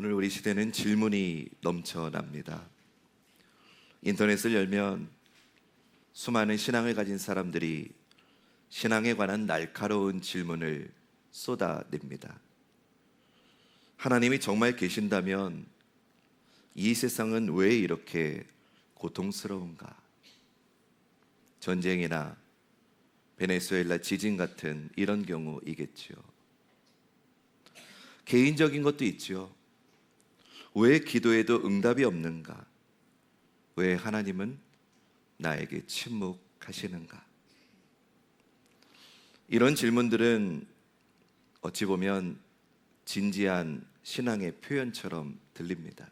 오늘 우리 시대는 질문이 넘쳐납니다. 인터넷을 열면 수많은 신앙을 가진 사람들이 신앙에 관한 날카로운 질문을 쏟아냅니다. 하나님이 정말 계신다면 이 세상은 왜 이렇게 고통스러운가? 전쟁이나 베네수엘라 지진 같은 이런 경우이겠지요. 개인적인 것도 있지요. 왜 기도해도 응답이 없는가? 왜 하나님은 나에게 침묵하시는가? 이런 질문들은 어찌 보면 진지한 신앙의 표현처럼 들립니다.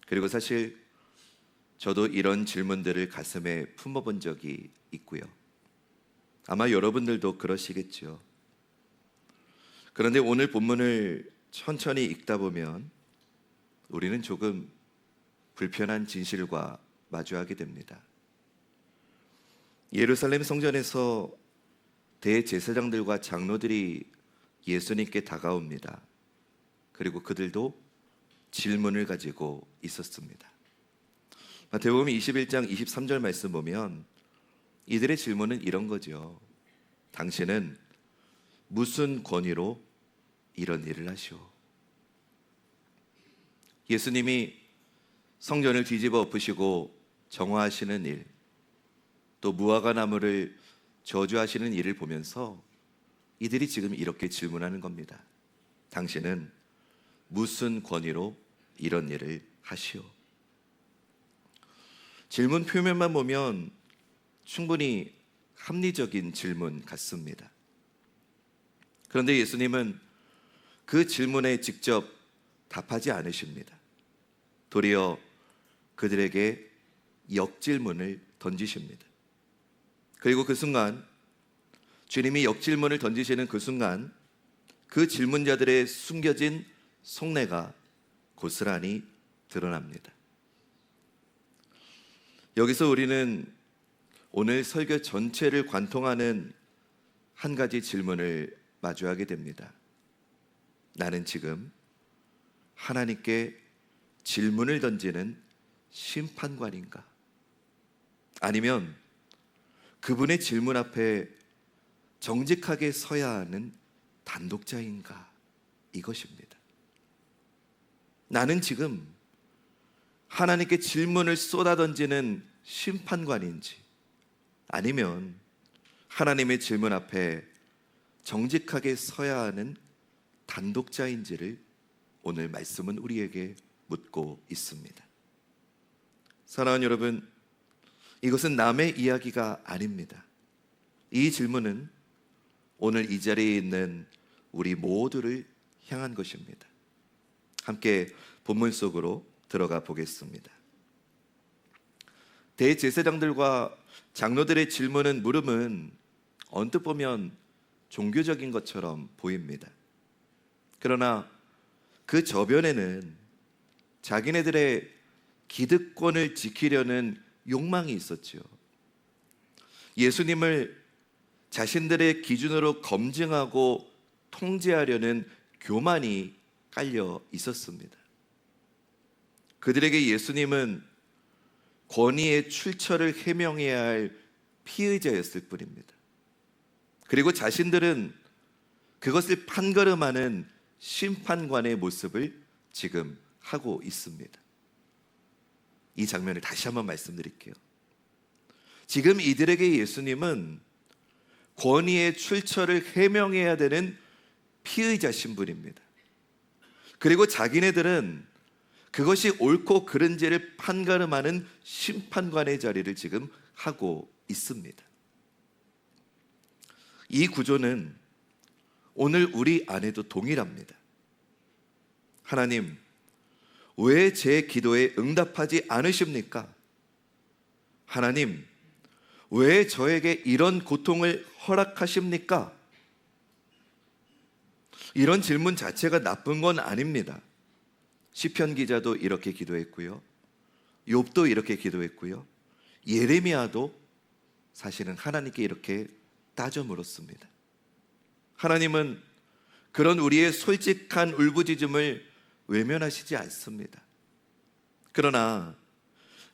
그리고 사실 저도 이런 질문들을 가슴에 품어본 적이 있고요. 아마 여러분들도 그러시겠죠. 그런데 오늘 본문을 천천히 읽다 보면 우리는 조금 불편한 진실과 마주하게 됩니다. 예루살렘 성전에서 대제사장들과 장로들이 예수님께 다가옵니다. 그리고 그들도 질문을 가지고 있었습니다. 마태복음 21장 23절 말씀 보면 이들의 질문은 이런 거죠. 당신은 무슨 권위로 이런 일을 하시오? 예수님이 성전을 뒤집어 엎으시고 정화하시는 일, 또 무화과 나무를 저주하시는 일을 보면서 이들이 지금 이렇게 질문하는 겁니다. 당신은 무슨 권위로 이런 일을 하시오? 질문 표면만 보면 충분히 합리적인 질문 같습니다. 그런데 예수님은 그 질문에 직접 답하지 않으십니다. 도리어 그들에게 역질문을 던지십니다. 그리고 그 순간, 주님이 역질문을 던지시는 그 순간 그 질문자들의 숨겨진 속내가 고스란히 드러납니다. 여기서 우리는 오늘 설교 전체를 관통하는 한 가지 질문을 마주하게 됩니다. 나는 지금 하나님께 질문을 던지는 심판관인가? 아니면 그분의 질문 앞에 정직하게 서야 하는 단독자인가? 이것입니다. 나는 지금 하나님께 질문을 쏟아 던지는 심판관인지, 아니면 하나님의 질문 앞에 정직하게 서야 하는 단독자인지를 오늘 말씀은 우리에게 묻고 있습니다. 사랑하는 여러분, 이것은 남의 이야기가 아닙니다. 이 질문은 오늘 이 자리에 있는 우리 모두를 향한 것입니다. 함께 본문 속으로 들어가 보겠습니다. 대제사장들과 장로들의 물음은 언뜻 보면 종교적인 것처럼 보입니다. 그러나 그 저변에는 자기네들의 기득권을 지키려는 욕망이 있었죠. 예수님을 자신들의 기준으로 검증하고 통제하려는 교만이 깔려 있었습니다. 그들에게 예수님은 권위의 출처를 해명해야 할 피의자였을 뿐입니다. 그리고 자신들은 그것을 판가름하는 심판관의 모습을 지금 하고 있습니다. 이 장면을 다시 한번 말씀드릴게요. 지금 이들에게 예수님은 권위의 출처를 해명해야 되는 피의자 신분입니다. 그리고 자기네들은 그것이 옳고 그른지를 판가름하는 심판관의 자리를 지금 하고 있습니다. 이 구조는 오늘 우리 안에도 동일합니다. 하나님, 왜 제 기도에 응답하지 않으십니까? 하나님, 왜 저에게 이런 고통을 허락하십니까? 이런 질문 자체가 나쁜 건 아닙니다. 시편 기자도 이렇게 기도했고요. 욥도 이렇게 기도했고요. 예레미야도 사실은 하나님께 이렇게 따져 물었습니다. 하나님은 그런 우리의 솔직한 울부짖음을 외면하시지 않습니다. 그러나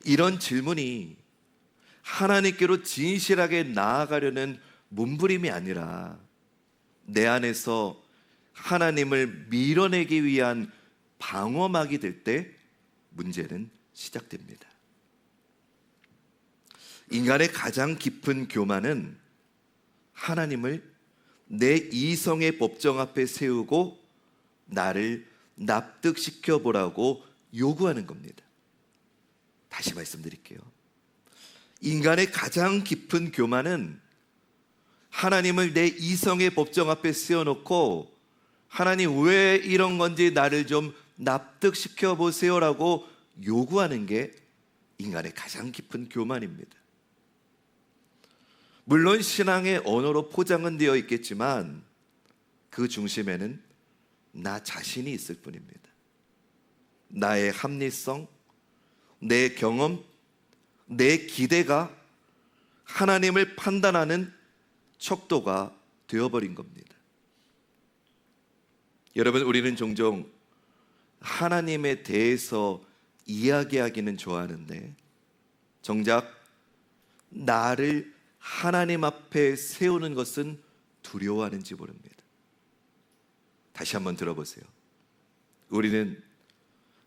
이런 질문이 하나님께로 진실하게 나아가려는 몸부림이 아니라 내 안에서 하나님을 밀어내기 위한 방어막이 될 때 문제는 시작됩니다. 인간의 가장 깊은 교만은 하나님을 내 이성의 법정 앞에 세우고 나를 납득시켜 보라고 요구하는 겁니다. 다시 말씀드릴게요. 인간의 가장 깊은 교만은 하나님을 내 이성의 법정 앞에 세워놓고 하나님 왜 이런 건지 나를 좀 납득시켜 보세요라고 요구하는 게 인간의 가장 깊은 교만입니다. 물론 신앙의 언어로 포장은 되어 있겠지만 그 중심에는 나 자신이 있을 뿐입니다. 나의 합리성, 내 경험, 내 기대가 하나님을 판단하는 척도가 되어버린 겁니다. 여러분, 우리는 종종 하나님에 대해서 이야기하기는 좋아하는데 정작 나를 하나님 앞에 세우는 것은 두려워하는지 모릅니다. 다시 한번 들어보세요. 우리는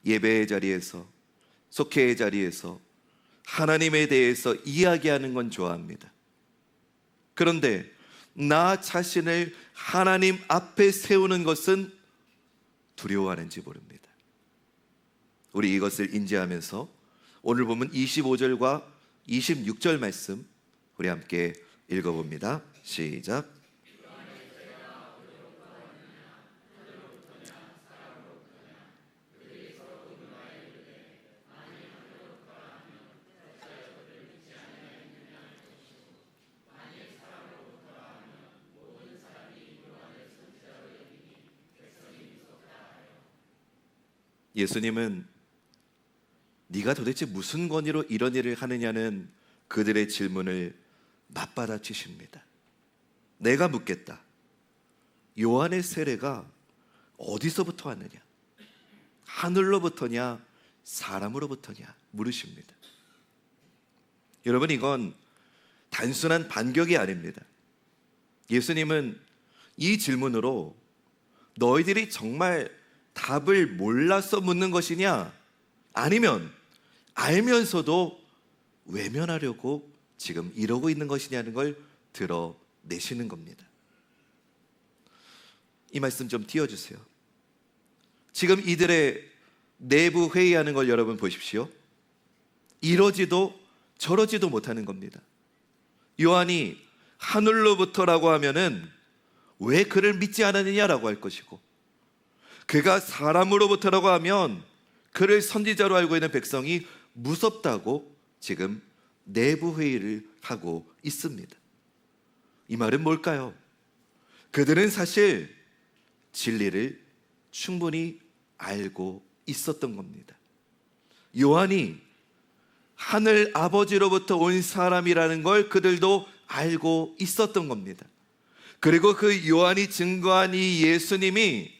예배의 자리에서, 속회의 자리에서 하나님에 대해서 이야기하는 건 좋아합니다. 그런데 나 자신을 하나님 앞에 세우는 것은 두려워하는지 모릅니다. 우리 이것을 인지하면서 오늘 보면 25절과 26절 말씀 우리 함께 읽어봅니다. 시작. 예수님은 네가 도대체 무슨 권위로 이런 일을 하느냐는 그들의 질문을 맞받아치십니다. 내가 묻겠다. 요한의 세례가 어디서부터 왔느냐? 하늘로부터냐? 사람으로부터냐? 물으십니다. 여러분, 이건 단순한 반격이 아닙니다. 예수님은 이 질문으로 너희들이 정말 답을 몰라서 묻는 것이냐? 아니면 알면서도 외면하려고 지금 이러고 있는 것이냐는 걸 드러내시는 겁니다. 이 말씀 좀 띄워주세요. 지금 이들의 내부 회의하는 걸 여러분 보십시오. 이러지도 저러지도 못하는 겁니다. 요한이 하늘로부터라고 하면은 왜 그를 믿지 않았느냐라고 할 것이고, 그가 사람으로부터라고 하면 그를 선지자로 알고 있는 백성이 무섭다고 지금 내부 회의를 하고 있습니다. 이 말은 뭘까요? 그들은 사실 진리를 충분히 알고 있었던 겁니다. 요한이 하늘 아버지로부터 온 사람이라는 걸 그들도 알고 있었던 겁니다. 그리고 그 요한이 증거한 이 예수님이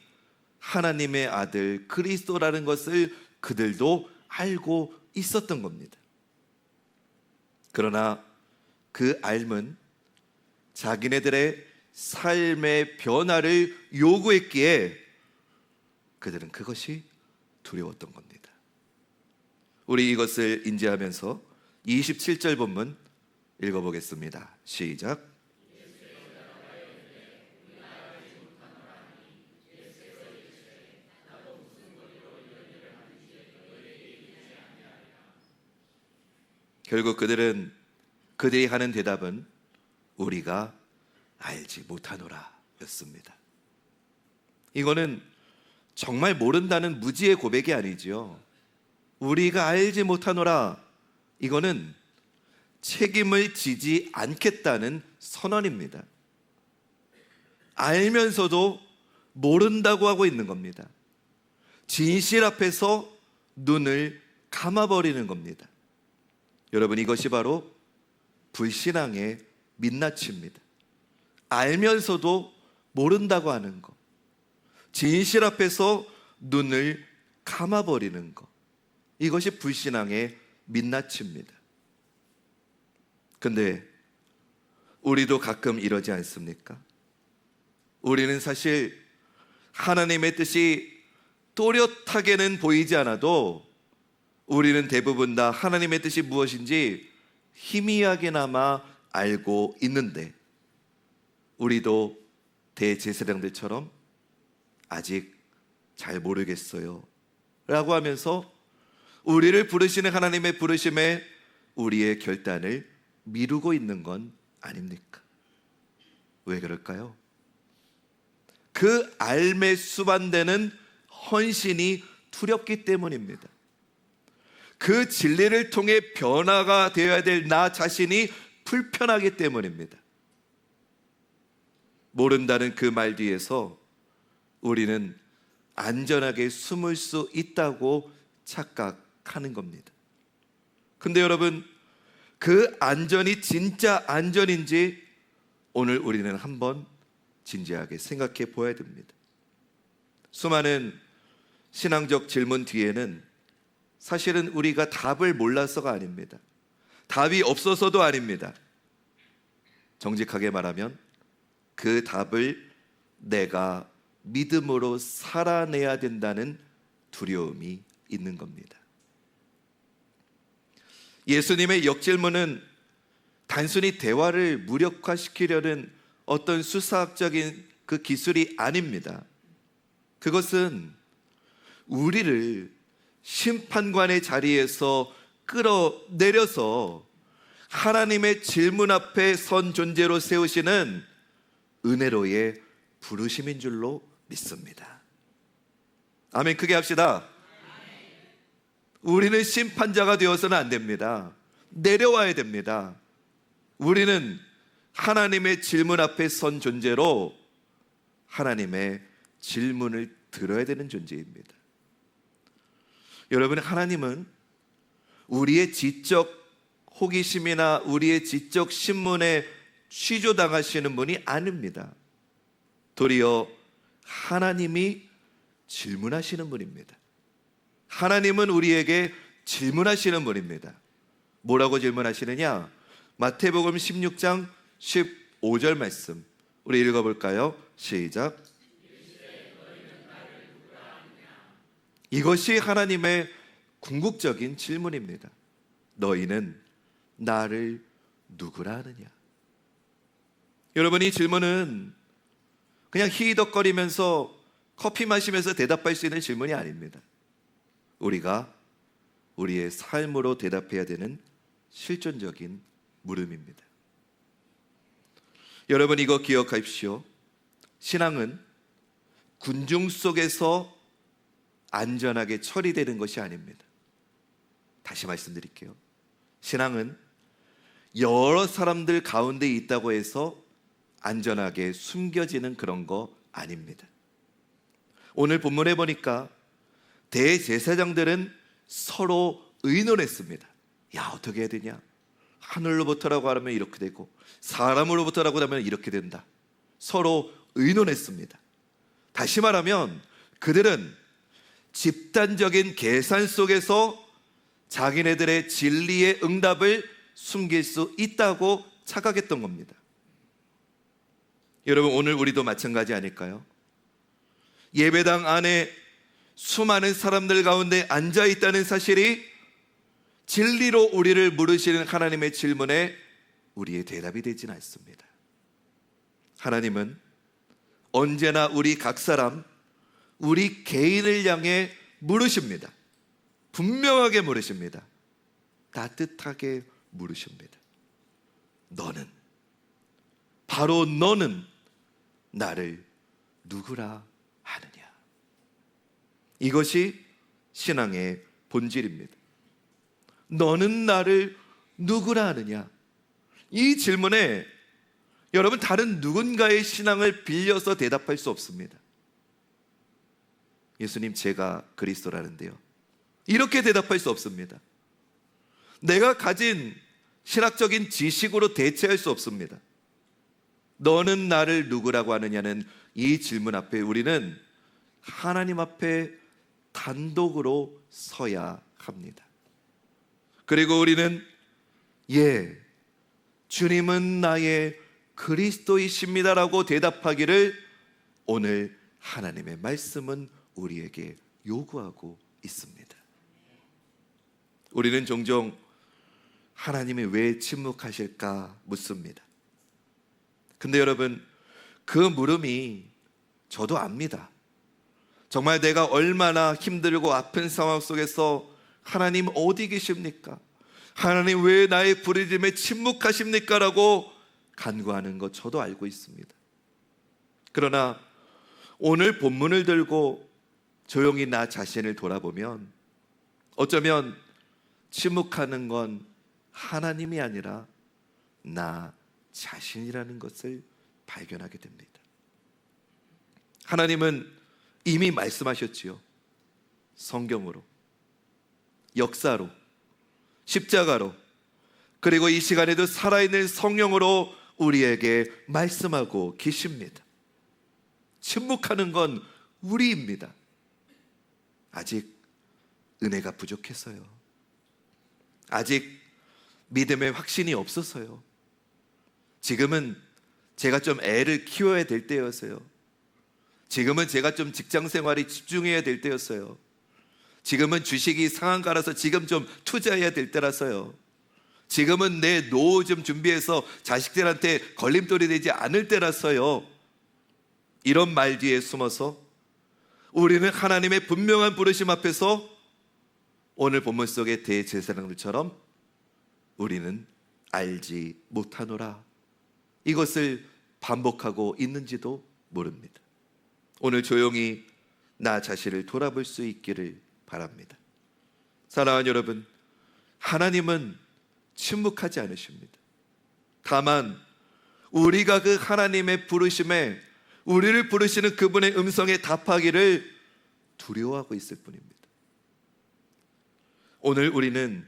하나님의 아들 그리스도라는 것을 그들도 알고 있었던 겁니다. 그러나 그 알문, 자기네들의 삶의 변화를 요구했기에 그들은 그것이 두려웠던 겁니다. 우리 이것을 인지하면서 27절 본문 읽어보겠습니다. 시작. 결국 그들이 하는 대답은 우리가 알지 못하노라 였습니다. 이거는 정말 모른다는 무지의 고백이 아니지요. 우리가 알지 못하노라, 이거는 책임을 지지 않겠다는 선언입니다. 알면서도 모른다고 하고 있는 겁니다. 진실 앞에서 눈을 감아버리는 겁니다. 여러분, 이것이 바로 불신앙의 민낯입니다. 알면서도 모른다고 하는 것, 진실 앞에서 눈을 감아버리는 것, 이것이 불신앙의 민낯입니다. 근데 우리도 가끔 이러지 않습니까? 우리는 사실 하나님의 뜻이 또렷하게는 보이지 않아도 우리는 대부분 다 하나님의 뜻이 무엇인지 희미하게나마 알고 있는데, 우리도 대제사장들처럼 아직 잘 모르겠어요 라고 하면서 우리를 부르시는 하나님의 부르심에 우리의 결단을 미루고 있는 건 아닙니까? 왜 그럴까요? 그 알매 수반되는 헌신이 두렵기 때문입니다. 그 진리를 통해 변화가 되어야 될 나 자신이 불편하기 때문입니다. 모른다는 그 말 뒤에서 우리는 안전하게 숨을 수 있다고 착각하는 겁니다. 근데 여러분, 그 안전이 진짜 안전인지 오늘 우리는 한번 진지하게 생각해 보아야 됩니다. 수많은 신앙적 질문 뒤에는 사실은 우리가 답을 몰라서가 아닙니다. 답이 없어서도 아닙니다. 정직하게 말하면 그 답을 내가 믿음으로 살아내야 된다는 두려움이 있는 겁니다. 예수님의 역질문은 단순히 대화를 무력화시키려는 어떤 수사학적인 그 기술이 아닙니다. 그것은 우리를 심판관의 자리에서 끌어내려서 하나님의 질문 앞에 선 존재로 세우시는 은혜로의 부르심인 줄로 믿습니다. 아멘. 크게 합시다. 우리는 심판자가 되어서는 안 됩니다. 내려와야 됩니다. 우리는 하나님의 질문 앞에 선 존재로 하나님의 질문을 들어야 되는 존재입니다. 여러분, 하나님은 우리의 지적 호기심이나 우리의 지적 신문에 취조당하시는 분이 아닙니다. 도리어 하나님이 질문하시는 분입니다. 하나님은 우리에게 질문하시는 분입니다. 뭐라고 질문하시느냐? 마태복음 16장 15절 말씀 우리 읽어볼까요? 시작. 이것이 하나님의 궁극적인 질문입니다. 너희는 나를 누구라 하느냐? 여러분, 이 질문은 그냥 히덕거리면서 커피 마시면서 대답할 수 있는 질문이 아닙니다. 우리가 우리의 삶으로 대답해야 되는 실존적인 물음입니다. 여러분, 이거 기억하십시오. 신앙은 군중 속에서 안전하게 처리되는 것이 아닙니다. 다시 말씀드릴게요. 신앙은 여러 사람들 가운데 있다고 해서 안전하게 숨겨지는 그런 거 아닙니다. 오늘 본문에 보니까 대제사장들은 서로 의논했습니다. 야, 어떻게 해야 되냐? 하늘로부터라고 하면 이렇게 되고 사람으로부터라고 하면 이렇게 된다. 서로 의논했습니다. 다시 말하면 그들은 집단적인 계산 속에서 자기네들의 진리의 응답을 숨길 수 있다고 착각했던 겁니다. 여러분, 오늘 우리도 마찬가지 아닐까요? 예배당 안에 수많은 사람들 가운데 앉아 있다는 사실이 진리로 우리를 물으시는 하나님의 질문에 우리의 대답이 되지는 않습니다. 하나님은 언제나 우리 각 사람, 우리 개인을 향해 물으십니다. 분명하게 물으십니다. 따뜻하게 물으십니다. 너는, 바로 너는 나를 누구라 하느냐? 이것이 신앙의 본질입니다. 너는 나를 누구라 하느냐? 이 질문에 여러분, 다른 누군가의 신앙을 빌려서 대답할 수 없습니다. 예수님, 제가 그리스도라는데요. 이렇게 대답할 수 없습니다. 내가 가진 신학적인 지식으로 대체할 수 없습니다. 너는 나를 누구라고 하느냐는 이 질문 앞에 우리는 하나님 앞에 단독으로 서야 합니다. 그리고 우리는 주님은 나의 그리스도이십니다라고 대답하기를 오늘 하나님의 말씀은 우리에게 요구하고 있습니다. 우리는 종종 하나님이 왜 침묵하실까 묻습니다. 근데 여러분, 그 물음이 저도 압니다. 정말 내가 얼마나 힘들고 아픈 상황 속에서 하나님 어디 계십니까? 하나님 왜 나의 부르짖음에 침묵하십니까? 라고 간구하는 것 저도 알고 있습니다. 그러나 오늘 본문을 들고 조용히 나 자신을 돌아보면 어쩌면 침묵하는 건 하나님이 아니라 나 자신이라는 것을 발견하게 됩니다. 하나님은 이미 말씀하셨지요. 성경으로, 역사로, 십자가로, 그리고 이 시간에도 살아있는 성령으로 우리에게 말씀하고 계십니다. 침묵하는 건 우리입니다. 아직 은혜가 부족해서요. 아직 믿음의 확신이 없어서요. 지금은 제가 좀 애를 키워야 될 때여서요. 지금은 제가 좀 직장 생활에 집중해야 될 때였어요. 지금은 주식이 상한가라서 지금 좀 투자해야 될 때라서요. 지금은 내 노후 좀 준비해서 자식들한테 걸림돌이 되지 않을 때라서요. 이런 말 뒤에 숨어서 우리는 하나님의 분명한 부르심 앞에서 오늘 본문 속의 대제사장들처럼 우리는 알지 못하노라, 이것을 반복하고 있는지도 모릅니다. 오늘 조용히 나 자신을 돌아볼 수 있기를 바랍니다. 사랑하는 여러분, 하나님은 침묵하지 않으십니다. 다만 우리가 그 하나님의 부르심에, 우리를 부르시는 그분의 음성에 답하기를 두려워하고 있을 뿐입니다. 오늘 우리는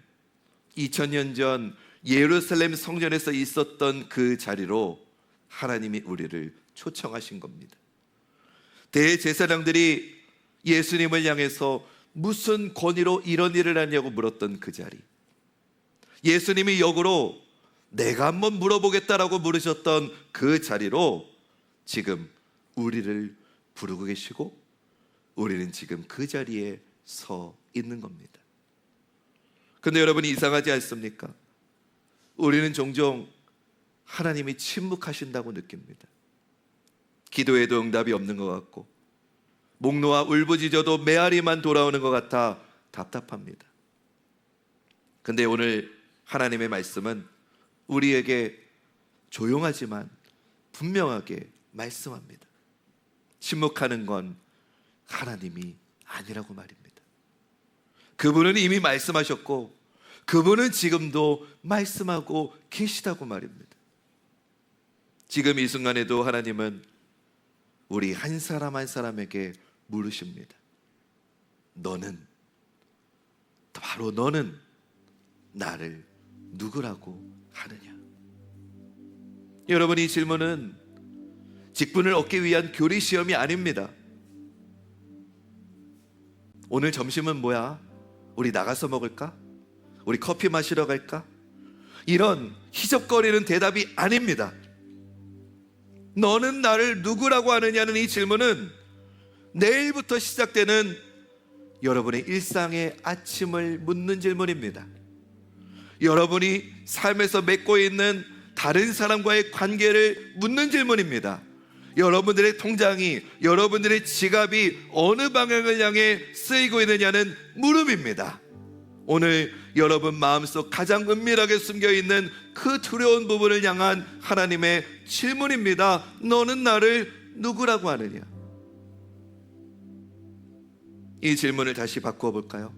2000년 전 예루살렘 성전에서 있었던 그 자리로 하나님이 우리를 초청하신 겁니다. 대제사장들이 예수님을 향해서 무슨 권위로 이런 일을 하냐고 물었던 그 자리, 예수님이 역으로 내가 한번 물어보겠다라고 물으셨던 그 자리로 지금 우리를 부르고 계시고 우리는 지금 그 자리에 서 있는 겁니다. 근데 여러분이 이상하지 않습니까? 우리는 종종 하나님이 침묵하신다고 느낍니다. 기도에도 응답이 없는 것 같고 목 놓아 울부짖어도 메아리만 돌아오는 것 같아 답답합니다. 근데 오늘 하나님의 말씀은 우리에게 조용하지만 분명하게 말씀합니다. 침묵하는 건 하나님이 아니라고 말입니다. 그분은 이미 말씀하셨고 그분은 지금도 말씀하고 계시다고 말입니다. 지금 이 순간에도 하나님은 우리 한 사람 한 사람에게 물으십니다. 너는, 바로 너는 나를 누구라고 하느냐? 여러분, 이 질문은 직분을 얻기 위한 교리 시험이 아닙니다. 오늘 점심은 뭐야? 우리 나가서 먹을까? 우리 커피 마시러 갈까? 이런 희적거리는 대답이 아닙니다. 너는 나를 누구라고 하느냐는 이 질문은 내일부터 시작되는 여러분의 일상의 아침을 묻는 질문입니다. 여러분이 삶에서 맺고 있는 다른 사람과의 관계를 묻는 질문입니다. 여러분들의 통장이, 여러분들의 지갑이 어느 방향을 향해 쓰이고 있느냐는 물음입니다. 오늘 여러분 마음속 가장 은밀하게 숨겨있는 그 두려운 부분을 향한 하나님의 질문입니다. 너는 나를 누구라고 하느냐? 이 질문을 다시 바꾸어 볼까요?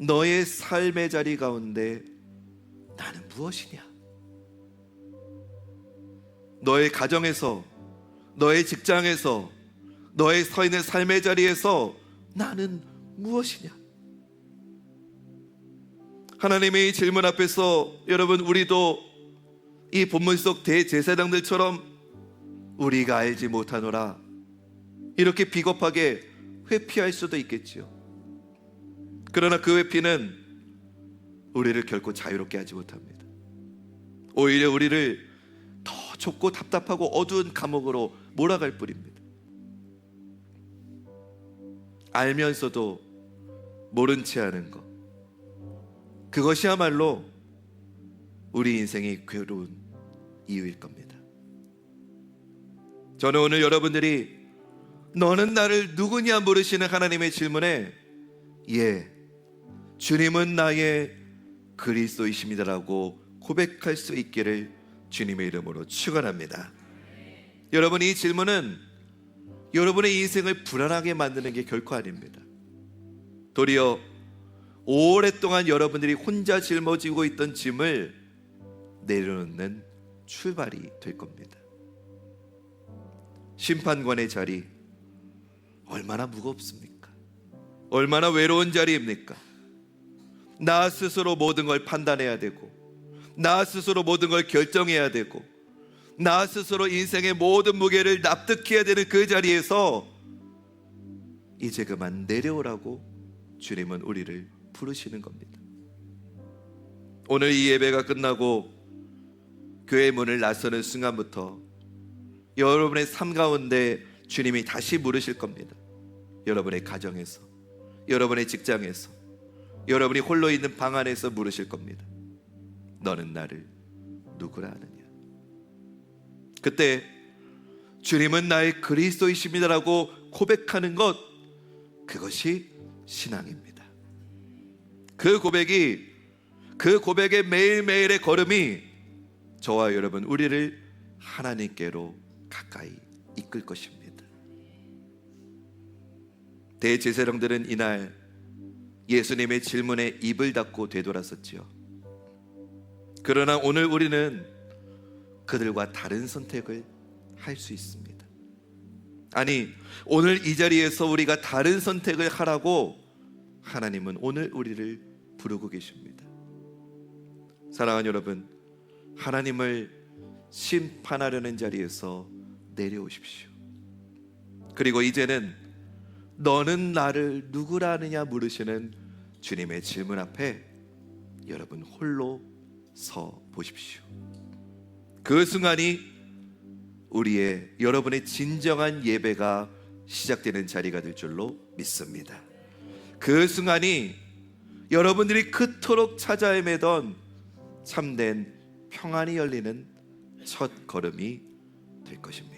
너의 삶의 자리 가운데 나는 무엇이냐? 너의 가정에서, 너의 직장에서, 너의 서 있는 삶의 자리에서 나는 무엇이냐? 하나님의 이 질문 앞에서 여러분, 우리도 이 본문 속 대제사장들처럼 우리가 알지 못하노라 이렇게 비겁하게 회피할 수도 있겠지요. 그러나 그 회피는 우리를 결코 자유롭게 하지 못합니다. 오히려 우리를 더 좁고 답답하고 어두운 감옥으로 몰아갈 뿐입니다. 알면서도 모른 채 하는 것, 그것이야말로 우리 인생이 괴로운 이유일 겁니다. 저는 오늘 여러분들이 너는 나를 누구냐 물으시는 하나님의 질문에 예, 주님은 나의 그리스도이십니다라고 고백할 수 있기를 주님의 이름으로 축원합니다. 여러분, 이 질문은 여러분의 인생을 불안하게 만드는 게 결코 아닙니다. 도리어 오랫동안 여러분들이 혼자 짊어지고 있던 짐을 내려놓는 출발이 될 겁니다. 심판관의 자리 얼마나 무겁습니까? 얼마나 외로운 자리입니까? 나 스스로 모든 걸 판단해야 되고, 나 스스로 모든 걸 결정해야 되고, 나 스스로 인생의 모든 무게를 납득해야 되는 그 자리에서 이제 그만 내려오라고 주님은 우리를 부르시는 겁니다. 오늘 이 예배가 끝나고 교회 문을 나서는 순간부터 여러분의 삶 가운데 주님이 다시 물으실 겁니다. 여러분의 가정에서, 여러분의 직장에서, 여러분이 홀로 있는 방 안에서 물으실 겁니다. 너는 나를 누구라 하느냐? 그때 주님은 나의 그리스도이십니다라고 고백하는 것, 그것이 신앙입니다. 그 고백의 매일매일의 걸음이 저와 여러분, 우리를 하나님께로 가까이 이끌 것입니다. 대제사장들은 이날 예수님의 질문에 입을 닫고 되돌았었지요. 그러나 오늘 우리는 그들과 다른 선택을 할 수 있습니다. 아니, 오늘 이 자리에서 우리가 다른 선택을 하라고 하나님은 오늘 우리를 부르고 계십니다. 사랑하는 여러분, 하나님을 심판하려는 자리에서 내려오십시오. 그리고 이제는 너는 나를 누구라 하느냐 물으시는 주님의 질문 앞에 여러분 홀로 서 보십시오. 그 순간이 여러분의 진정한 예배가 시작되는 자리가 될 줄로 믿습니다. 그 순간이 여러분들이 그토록 찾아 헤매던 참된 평안이 열리는 첫 걸음이 될 것입니다.